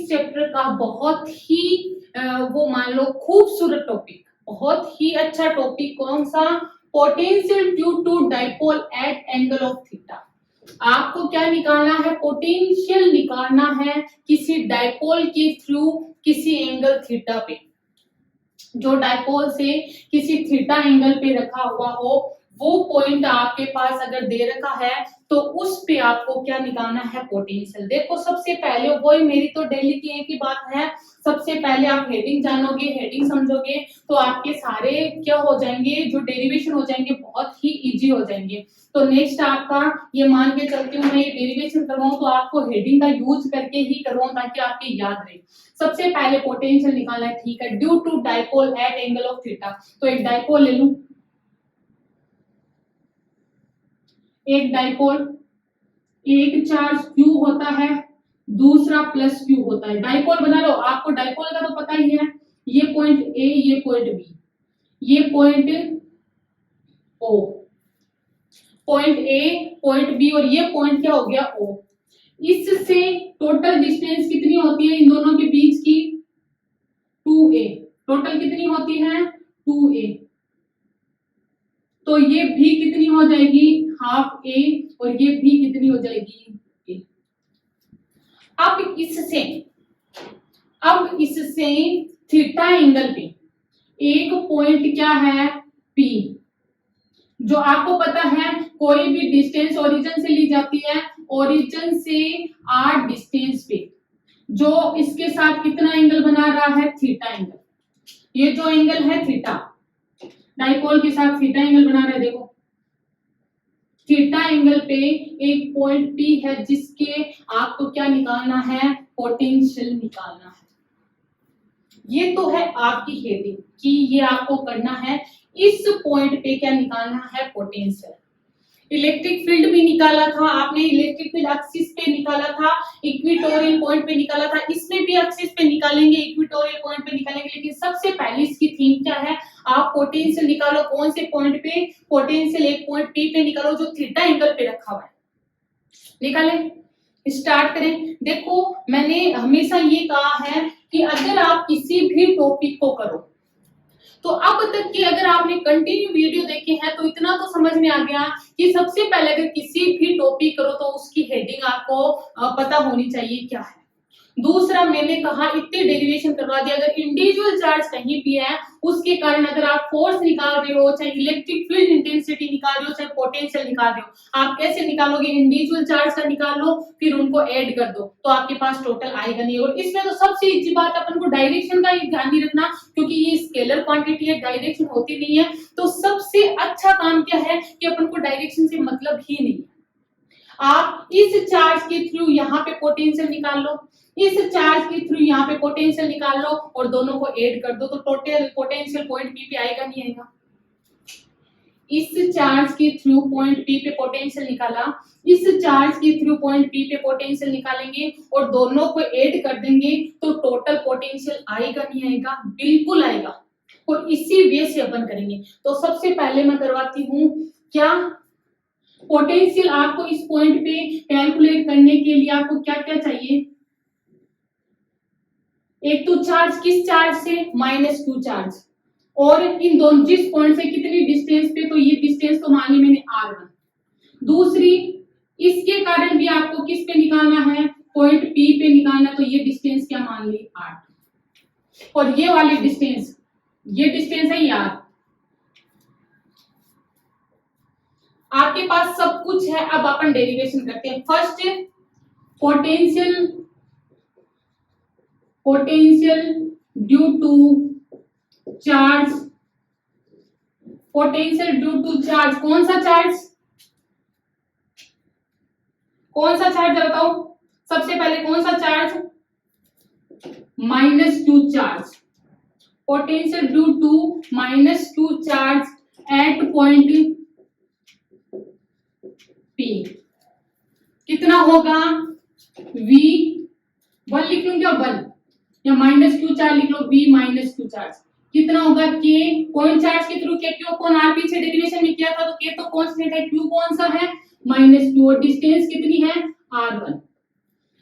Chapter का बहुत ही वो मान लो खूबसूरत टॉपिक, बहुत ही अच्छा टॉपिक। कौन सा? Potential due to dipole at angle of theta. आपको क्या निकालना है? पोटेंशियल निकालना है किसी डाइपोल के थ्रू किसी एंगल थीटा पे। जो डाइपोल से किसी थीटा एंगल पे रखा हुआ हो, वो पॉइंट आपके पास अगर दे रखा है तो उस पे आपको क्या निकालना है? पोटेंशियल। देखो सबसे पहले वही मेरी तो डेली की एक ही बात है, सबसे पहले आप हेडिंग जानोगे, हेडिंग समझोगे तो आपके सारे क्या हो जाएंगे, जो डेरिवेशन हो जाएंगे बहुत ही इजी हो जाएंगे। तो नेक्स्ट आपका ये मान के चलती हूँ मैं, ये डेरिवेशन करवाऊं तो आपको हेडिंग का यूज करके ही करवाऊं ताकि आपके याद रहे। सबसे पहले पोटेंशियल निकालना है, ठीक है, due to dipole at angle of theta. तो एक डाइपोल ले लूं, एक डाइपोल, एक चार्ज Q होता है, दूसरा प्लस Q होता है। डाइपोल बना लो, आपको डाइपोल का तो पता ही है, ये पॉइंट A, ये पॉइंट B, ये point O, point A, point B और ये पॉइंट क्या हो गया O। इससे टोटल डिस्टेंस कितनी होती है इन दोनों के बीच की? 2a। टोटल कितनी होती है? 2a। तो ये भी कितनी हो जाएगी? हाफ a, और ये भी कितनी हो जाएगी? a। अब इससे थीटा एंगल पे एक पॉइंट क्या है? P। जो आपको पता है कोई भी डिस्टेंस ओरिजिन से ली जाती है, ओरिजिन से r डिस्टेंस पे जो इसके साथ कितना एंगल बना रहा है? Theta angle. ये जो एंगल है थीटा, डाइपोल के साथ थीटा एंगल बना रहा है। देखो थीटा एंगल पे एक पॉइंट P है जिसके आपको क्या निकालना है? पोटेंशियल निकालना है। ये तो है आपकी हेडिंग कि ये आपको करना है, इस पॉइंट पे क्या निकालना है? पोटेंशियल। इलेक्ट्रिक फील्ड भी निकाला था आपने, इलेक्ट्रिक फील्ड एक्सिस पे निकाला था, इक्वेटोरियल पॉइंट पे निकाला था, इसमें भी एक्सिस पे निकालेंगे, इक्वेटोरियल पॉइंट पे निकालेंगे। लेकिन सबसे पहले इसकी थीम क्या है? आप पोटेंशियल निकालो। कौन से पॉइंट पे? पोटेंशियल एक पॉइंट P पे निकालो जो थीटा एंगल पे रखा हुआ है। निकालें, स्टार्ट करें। देखो मैंने हमेशा ये कहा है कि अगर आप किसी भी टॉपिक को करो तो अब तक की अगर आपने कंटिन्यू वीडियो देखे हैं तो इतना तो समझ में आ गया कि सबसे पहले अगर किसी भी टॉपिक करो तो उसकी हेडिंग आपको पता होनी चाहिए क्या है। दूसरा मैंने कहा इतने डेरिवेशन करवा दिया, अगर इंडिविजुअल चार्ज कहीं भी है उसके कारण अगर आप फोर्स निकाल रहे हो, चाहे इलेक्ट्रिक फील्ड इंटेंसिटी निकाल रहे हो, चाहे पोटेंशियल निकाल रहे हो, आप कैसे निकालोगे? इंडिविजुअल चार्ज का निकाल लो, फिर उनको ऐड कर दो तो आपके पास टोटल आएगा नहीं। और इसमें तो सबसे इजी बात अपन को डायरेक्शन का ही ध्यान नहीं रखना, क्योंकि ये स्केलर क्वांटिटी है, डायरेक्शन होती नहीं है। तो सबसे अच्छा काम क्या है कि अपन को डायरेक्शन से मतलब ही नहीं है। आप इस चार्ज के थ्रू यहाँ पे पोटेंशियल निकाल लो, इस चार्ज के थ्रू यहाँ पे पोटेंशियल निकाल लो और दोनों को ऐड कर दो तो टोटल पोटेंशियल पॉइंट P पे आएगा नहीं आएगा? इस चार्ज के थ्रू पॉइंट P पे पोटेंशियल निकाला, इस चार्ज के थ्रू पॉइंट P पे पोटेंशियल निकालेंगे और दोनों को ऐड कर देंगे तो टोटल पोटेंशियल आएगा नहीं आएगा? बिल्कुल आएगा। और इसी वे से अपन करेंगे। तो सबसे पहले मैं करवाती हूँ क्या? पोटेंशियल आपको इस पॉइंट पे कैलकुलेट करने के लिए आपको क्या क्या चाहिए? एक तो चार्ज, किस चार्ज से? -q चार्ज, और इन दोनों जिस पॉइंट से कितनी डिस्टेंस पे, तो ये डिस्टेंस तो मान ली मैंने r1। दूसरी इसके कारण भी आपको किस पे निकालना है? पॉइंट P पे निकालना, तो ये डिस्टेंस क्या मान ली? r। और ये वाली डिस्टेंस, ये डिस्टेंस है r। आपके पास सब कुछ है, अब अपन डेरिवेशन करते हैं। First potential due to charge, potential due to charge. कौन सा चार्ज? कौन सा चार्ज बताओ? सबसे पहले कौन सा charge? -q charge. Potential due to -q charge at point P कितना होगा? V1 लिख लूं क्या? 1 या -q चार्ज लिख लो, V -q चार्ज कितना होगा? K पॉइंट चार्ज के थ्रू K Q कौन R पीछे डेरिवेशन में किया था तो K तो कांस्टेंट है, Q कौन सा है? -q, और डिस्टेंस कितनी है? R1।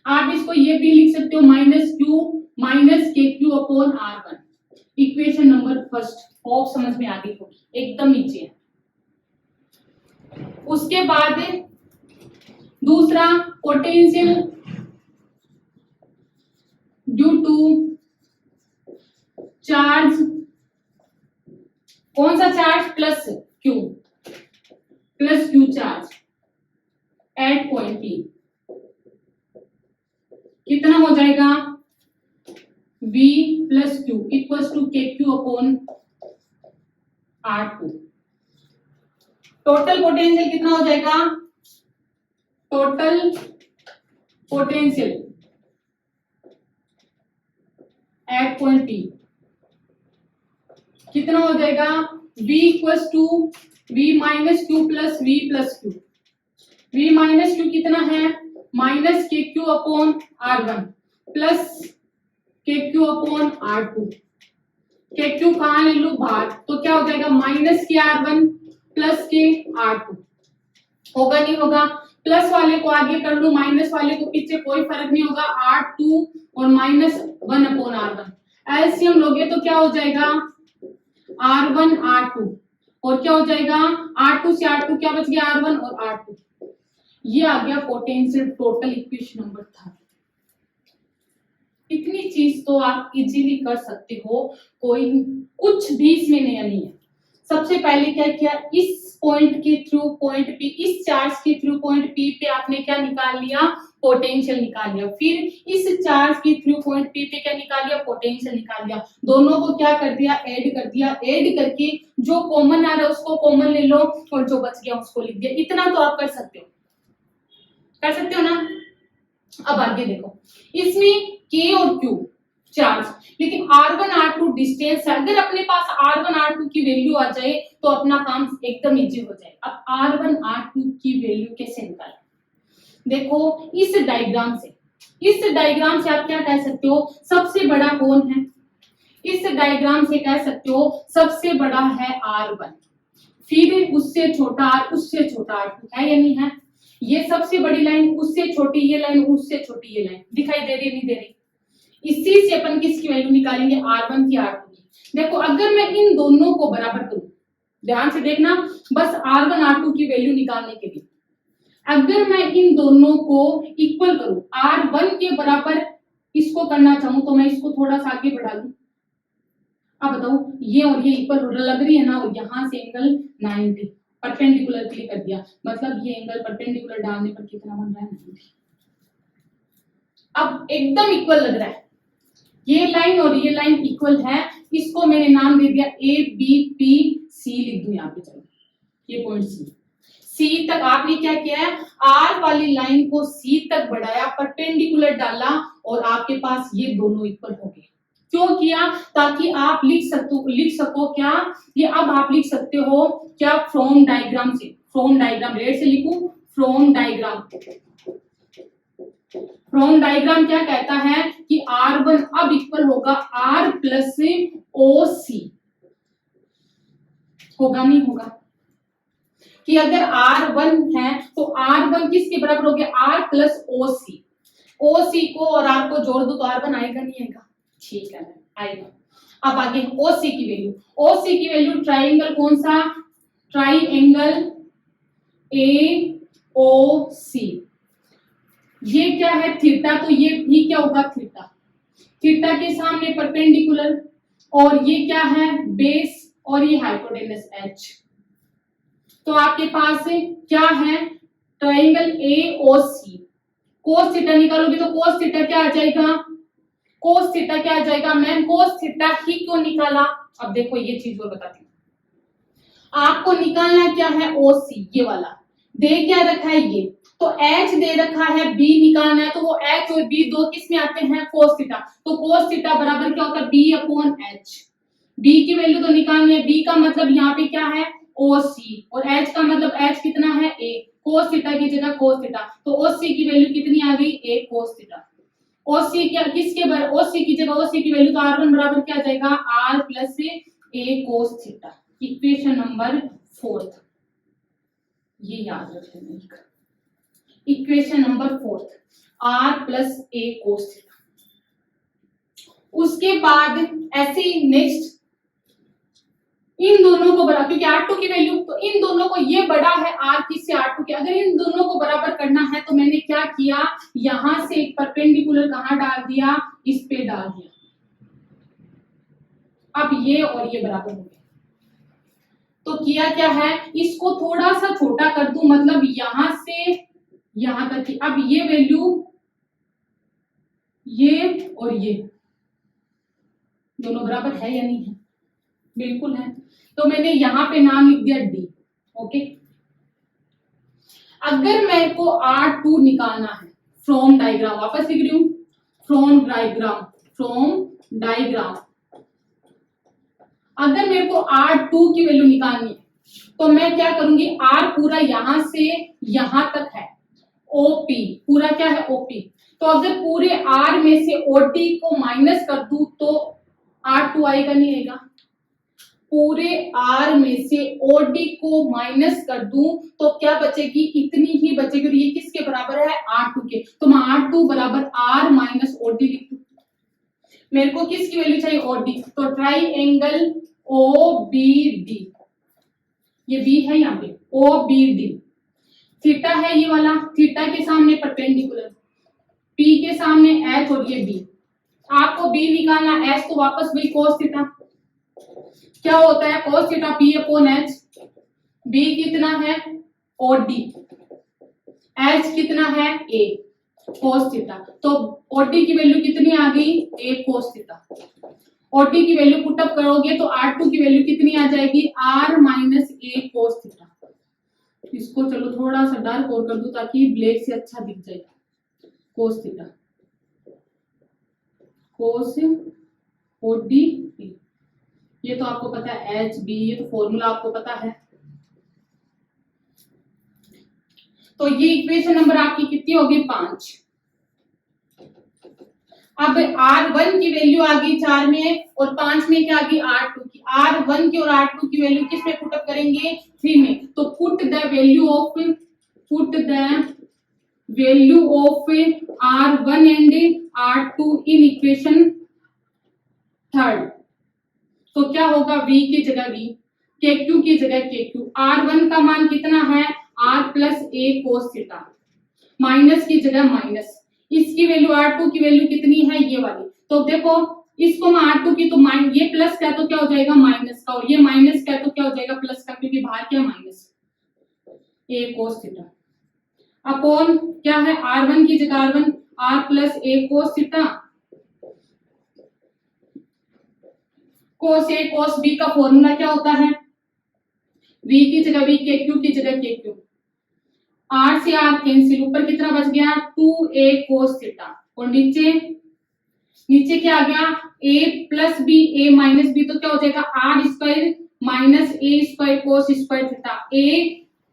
आप इसको ये भी लिख सकते हो minus Q minus k q upon R1। Equation number first hope समझ में आ गई होगी, एकदम नीचे है। उसके बाद दूसरा पोटेंशियल ड्यू टू चार्ज, कौन सा charge, plus q charge at point P, कितना हो जाएगा V plus q equals to k q upon R2। Total potential कितना हो जाएगा, total potential at point P कितना हो जाएगा, V equals to V minus q plus V plus q. V minus q कितना है, minus k q upon R1 plus k q upon R2। K Q कहां ले लो, बाहर, तो क्या हो जाएगा माइनस के R1 प्लस के R2। होगा नहीं होगा, प्लस वाले को आगे कर लूं माइनस वाले को पीछे, कोई फर्क नहीं होगा, R2 और माइनस 1 अपॉन R1। एलसीएम लोगे तो क्या हो जाएगा R1 R2, और क्या हो जाएगा R2 से R2 क्या बच गया, R1 और R2। ये आ गया पोटेंशियल टोटल, इक्वेशन नंबर 3। इतनी चीज तो आप इजीली कर सकते हो, कोई कुछ भी इसमें नया नहीं है। सबसे पहले क्या किया, इस पॉइंट के थ्रू पॉइंट P, इस चार्ज के थ्रू पॉइंट P पे आपने क्या निकाल लिया, पोटेंशियल निकाल लिया। फिर इस चार्ज के थ्रू पॉइंट P पे क्या निकाल लिया, पोटेंशियल निकाल लिया। दोनों को क्या कर दिया, ऐड कर दिया। ऐड करके जो कॉमन आ रहा है उसको कॉमन ले लो और जो बच गया उसको लिख दिया। इतना तो आप कर सकते हो ना। अब आगे देखो, इसमें K और Q चार्ज, लेकिन R1 R2 डिस्टेंस है। अगर अपने पास R1 R2 की वैल्यू आ जाए तो अपना काम एकदम इजी हो जाए। अब R1 R2 की वैल्यू कैसे निकालें, देखो इस डायग्राम से आप क्या कह सकते हो, सबसे बड़ा कौन है, इस डायग्राम से कह सकते हो सबसे बड़ा है R1, फिर उससे छोटा R, उससे छोटा R2, है या नहीं है। ये सबसे बड़ी लाइन, उससे छोटी ये लाइन, उससे छोटी ये लाइन, दिखाई दे रही नहीं दे रही। इसी से अपन किसकी वैल्यू निकालेंगे, R1 की R2 की। देखो अगर मैं इन दोनों को बराबर करूं, ध्यान से देखना, बस R1 R2 की वैल्यू निकालने के लिए अगर मैं इन दोनों को इक्वल करूं, R1 के बराबर इसको करना चाहूं तो मैं इसको थोड़ा सा आगे बढ़ा लूं। अब बताओ ये और ये इक्वल लग रही है ना, और यहां से एंगल 90 परपेंडिकुलर क्लिक कर दिया, मतलब ये एंगल परपेंडिकुलर डालने पर कितना बन रहा है, 90। अब एकदम इक्वल लग रहा है, ये लाइन और ये लाइन इक्वल है। इसको मैंने नाम दे दिया ABPC, लिख दूं यहाँ पे, चलो ये पॉइंट C तक आपने क्या किया है, R वाली लाइन को C तक बढ़ाया, परपेंडिकुलर डाला और आपके पास ये दोनों इक्वल हो गए। क्यों किया, ताकि आप लिख सको क्या, ये अब आप लिख सकते हो क्या, फ्रॉम डायग्राम से, फ्रॉम डायग्राम रेड से लिखूं, फ्रॉम डायग्राम क्या कहता है कि R1 अब इक्वल होगा R प्लस OC, होगा नहीं होगा, कि अगर R1 है तो R1 किसके बराबर हो गया, R प्लस OC। OC को और R को जोड़ दो तो R1 आएगा नहीं आएगा, ठीक है आएगा। अब आगे OC की वैल्यू ट्राइंगल कौन सा, ट्राइंगल AOC, ये क्या है थीटा, तो ये भी क्या होगा थीटा के सामने परपेंडिकुलर, और ये क्या है बेस, और ये हाइपोटेनस H। तो आपके पास क्या है ट्राइंगल AOC। कोस थीटा निकालोगे तो कोस थीटा क्या आ जाएगा, मैम कोस थीटा ही क्यों निकाला। अब देखो ये चीज और बताती हूँ, आपको निकालना क्या है OC, ये वाला दे क्या रखा है, ये तो H दे रखा है, B निकालना है, तो वो H और B दो किस में आते हैं, कोस थीटा। तो कोस थीटा बराबर क्या होता है, B अपॉन H। B की वैल्यू तो निकालनी है, B का मतलब यहाँ पे क्या है OC, और H का मतलब H कितना है A, कोस थीटा की जगह कोस थीटा, तो OC की वैल्यू कितनी आ गई, A कोस थीटा। OC क्या किसके बराबर, OC की जगह OC की वैल्यू तो R1 बराबर क्या आ जाएगा, R plus A cos theta. Equation number 4, ये याद रखना, equation number 4। R plus A cos theta. उसके बाद ऐसे ही नेक्स्ट इन दोनों को बराबर, क्योंकि R2 की वैल्यू, तो इन दोनों को, ये बड़ा है R किससे, R2 के, अगर इन दोनों को बराबर करना है तो मैंने क्या किया, यहां से एक परपेंडिकुलर कहां डाल दिया, इस पे डाल दिया। अब ये और ये बराबर हो गए। तो किया क्या है, इसको थोड़ा सा छोटा कर दूं, मतलब यहां से यहां तक की। अब ये वैल्यू, ये और ये दोनों बराबर है या नहीं है, बिल्कुल है। तो मैंने यहां पे नाम लिख दिया डी। ओके, अगर मेरे को R2 निकालना है फ्रॉम डायग्राम, वापस लिख रही हूं, फ्रॉम डायग्राम, अगर मेरे को R2 की वैल्यू निकालनी है तो मैं क्या करूंगी, R पूरा यहां से यहां तक है, OP पूरा क्या है, OP। तो अगर पूरे R में से OD को माइनस कर दूं तो R2 आएगा, नहीं आएगा। पूरे R में से OD को माइनस कर दूं तो क्या बचेगी, इतनी ही बचेगी। और ये किसके बराबर है, R2 के। तो मैं R2 बराबर R माइनस OD लिख दूं। मेरे को किसकी वैल्यू चाहिए, OD। तो ट्राइएंगल OBD, ये B है यहाँ पे, OBD, थीटा है ये वाला, थीटा के सामने परपेंडिकुलर, P के सामने H और ये B। आपको B निकालना, H तो वापस वही cos थीटा, क्या होता है cos theta P upon H। B कितना है OD, H कितना है A cos थीटा। तो OD की वैल्यू कितनी आ गई, A cos थीटा। OD की वैल्यू पुटअप करोगे तो R2 की वैल्यू कितनी आ जाएगी, R minus A cos theta. इसको चलो थोड़ा सा डार्क और कर दूं ताकि ब्लैक से अच्छा दिख जाए, cos थीटा, cos OD, ये तो आपको पता है HB, ये तो फॉर्मूला आपको पता है। तो ये इक्वेशन नंबर आपकी कितनी होगी, 5। अब R1 की वैल्यू आ गई 4 में और 5 में क्या आ गई, R2 की। R1 की और R2 की वैल्यू किस में पुटअप करेंगे, 3 में। तो put the value of R1 and R2 in equation 3। तो क्या होगा, V की जगह V, KQ की जगह KQ। R1 का मान कितना है, R plus A cos theta, minus की जगह माइनस, इसकी वैल्यू R2 की वैल्यू कितनी है, ये वाली। तो देखो इसको मैं R2 की, तो ये प्लस का तो क्या हो जाएगा माइनस का, और ये माइनस का तो क्या हो जाएगा प्लस का, क्योंकि बाहर क्या minus, A cos theta upon क्या है, R1 की जगह R1 R plus A cos theta, cos A cos B का फॉर्मूला क्या होता है, V की जगह V, KQ की जगह KQ। R से R कैंसिल, ऊपर कितना बच गया, 2A cos थीटा, और नीचे क्या आ गया, A plus B, A minus B, तो क्या हो जाएगा R square minus A square cos square theta. A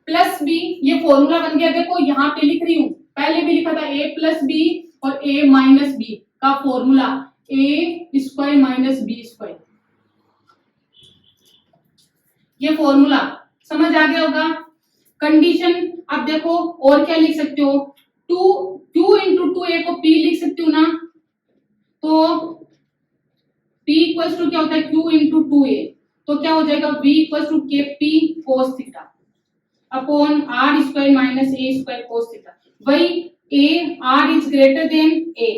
plus B, ये फॉर्मूला बन गया। देखो यहाँ पे लिख रही हूँ, पहले भी लिखा था A प्लस B और A माइनस B का formula, A square minus B square, ये फॉर्मूला समझ आ गया होगा। कंडीशन, अब देखो और क्या लिख सकते हो, Q इंटू 2A को P लिख सकते हो ना, तो P इक्वल्स टू क्या होता है, Q इंटू 2A, तो क्या हो जाएगा V equals to KP cos theta upon R square minus A square cos theta. वही A, R is greater than A,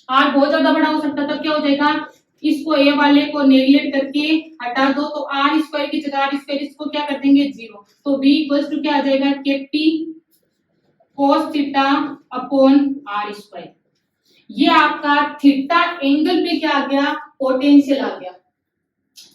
R बहुत ज्यादा बड़ा हो सकता है, तब क्या हो जाएगा, इसको A वाले को नेगलेक्ट करके हटा दो, तो R स्क्वायर की जगह R स्क्वायर, इसको क्या कर देंगे 0, तो V इक्वल्स टू क्या आ जाएगा, KP cos theta upon R square. ये आपका थीटा एंगल पे क्या आ गया, पोटेंशियल आ गया।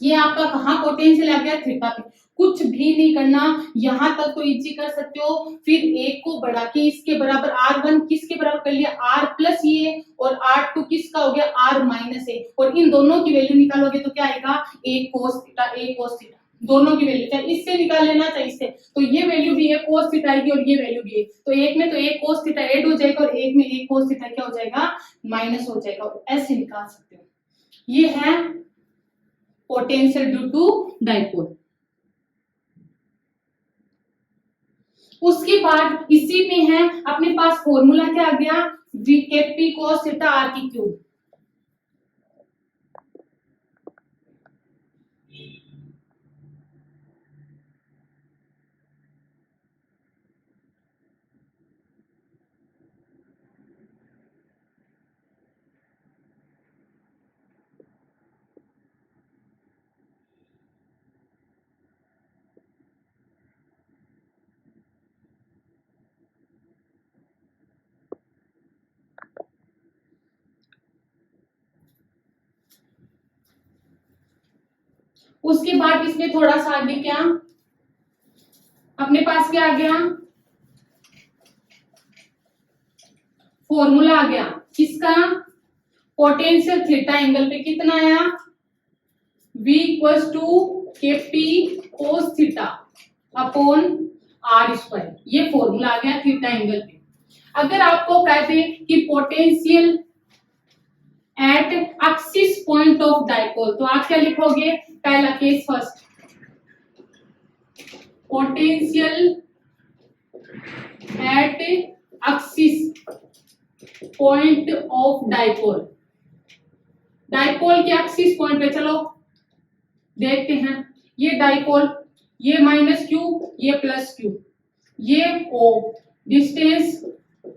ये आपका कहाँ पोटेंशियल आ गया, थीटा पे। कुछ भी नहीं करना, यहां तक तो इजी कर सकते हो। फिर एक को बढ़ा के इसके बराबर R1 किसके बराबर कर लिया, R प्लस ये, और R2 किसका हो गया, R माइनस ए, और इन दोनों की वैल्यू निकालोगे तो क्या आएगा, A cos theta, A cos theta, दोनों की वैल्यू, चाहे इससे निकाल लेना चाहे इससे, तो ये वैल्यू भी A cos थीटा आएगी और ये वैल्यू भी है, तो एक में तो A cos थीटा ऐड हो जाएगा और एक में A cos थीटा क्या हो जाएगा, माइनस हो जाएगा, और ऐसे निकाल सकते हो। ये है पोटेंशियल ड्यू टू डाइपोल। उसके बाद इसी में है अपने पास फॉर्मूला क्या आ गया, वी के पी cos थीटा आर की क्यूब। उसके बाद इसमें थोड़ा सा आगे क्या अपने पास क्या आ गया, फॉर्मूला आ गया किसका, पोटेंशियल थीटा एंगल पे कितना आया, V equals to K P cos theta upon R square, ये फॉर्मूला आ गया थीटा एंगल पे। अगर आपको कहते कि potential at axis point of dipole, तो आप क्या लिखोगे, पहला case first, potential at axis point of dipole, dipole के एक्सिस पॉइंट पे चलो देखते हैं, ये डाइपोल, ये माइनस क्यू, ये प्लस क्यू, ये O, डिस्टेंस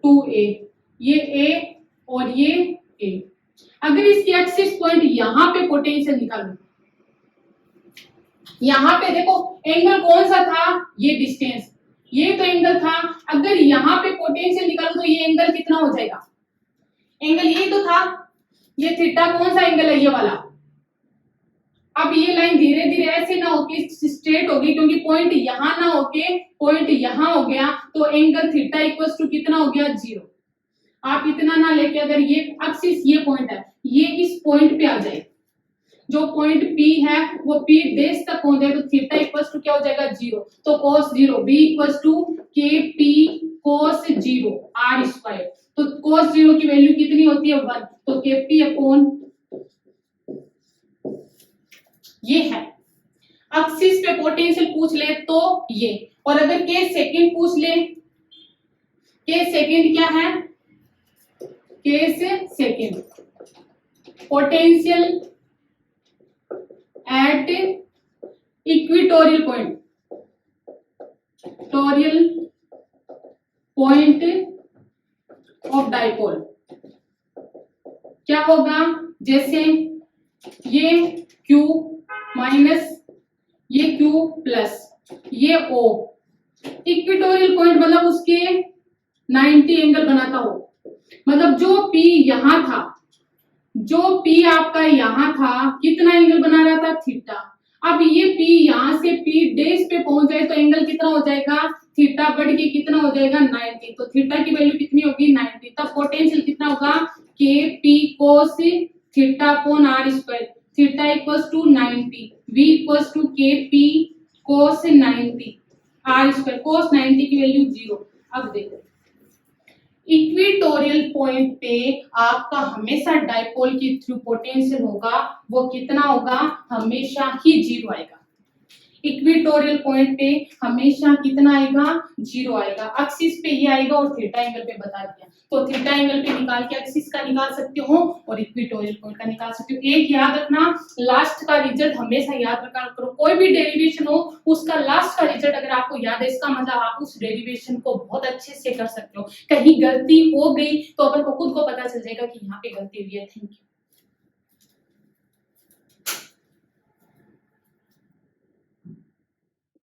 2a, ये A और ये A। अगर इसकी एक्सिस पॉइंट यहां पे पोटेंशियल निकालो, यहां पे देखो एंगल कौन सा था, ये डिस्टेंस, ये तो एंगल था, अगर यहां पे पोटेंशियल निकालो तो ये एंगल कितना हो जाएगा, एंगल यही तो था, ये थीटा कौन सा एंगल है, ये वाला। अब ये लाइन धीरे धीरे ऐसे ना होके स्ट्रेट होगी, क्योंकि पॉइंट यहां ना होके पॉइंट यहां हो गया, तो एंगल थीटा इक्वल्स टू कितना हो गया, 0। आप इतना ना लेके, अगर ये एक्सिस ये पॉइंट है, ये इस पॉइंट पे आ जाए, जो पॉइंट P है वो P डेश तक पहुंच जाए, तो थीटा इक्वल्स टू क्या हो जाएगा, 0। तो cos 0 V equals to K P cos 0 are square, तो cos 0 की वैल्यू कितनी होती है, 1, तो के पी अपॉन, ये है एक्सिस पे पोटेंशियल पूछ ले तो ये, और अगर के सेकंड पूछ ले, के सेकंड क्या है, के से second potential at equatorial point, टोरियल पॉइंट ऑफ डाइपोल, क्या होगा, जैसे ये Q माइनस, ये Q प्लस, ये O, इक्वेटोरियल पॉइंट मतलब उसके 90 एंगल बनाता हो, मतलब जो P यहां था, जो P आपका यहां था कितना एंगल बना रहा था, थीटा। अब ये P यहां से P डेश पे पहुंच जाए तो एंगल कितना हो जाएगा, थीटा बढ़ के कितना हो जाएगा, 90, तो थीटा की वैल्यू कितनी होगी, 90, तब पोटेंशियल कितना होगा, K P cos theta upon R square, theta equals to 90, V equals to K P cos 90 R square, cos 90 की वैल्यू 0। अब देखो इक्वेटोरियल पॉइंट पे आपका हमेशा डाइपोल की थ्रू पोटेंशियल होगा, वो कितना होगा, हमेशा ही 0 आएगा। इक्वेटोरियल पॉइंट पे हमेशा कितना आएगा, 0 आएगा। एक्सिस पे ये आएगा और थीटा एंगल पे बता दिया, तो थीटा एंगल पे निकाल के एक्सिस का निकाल सकते हो और इक्वेटोरियल पॉइंट का निकाल सकते हो। एक याद रखना, लास्ट का रिजल्ट हमेशा याद रखा करो, कोई भी डेरिवेशन हो उसका लास्ट का रिजल्ट अगर आपको याद है, इसका मतलब आप उस डेरिवेशन को बहुत अच्छे से कर सकते हो। कहीं गलती हो गई तो अपन को खुद को पता चल जाएगा कि यहाँ पे गलती हुई है। Thank you.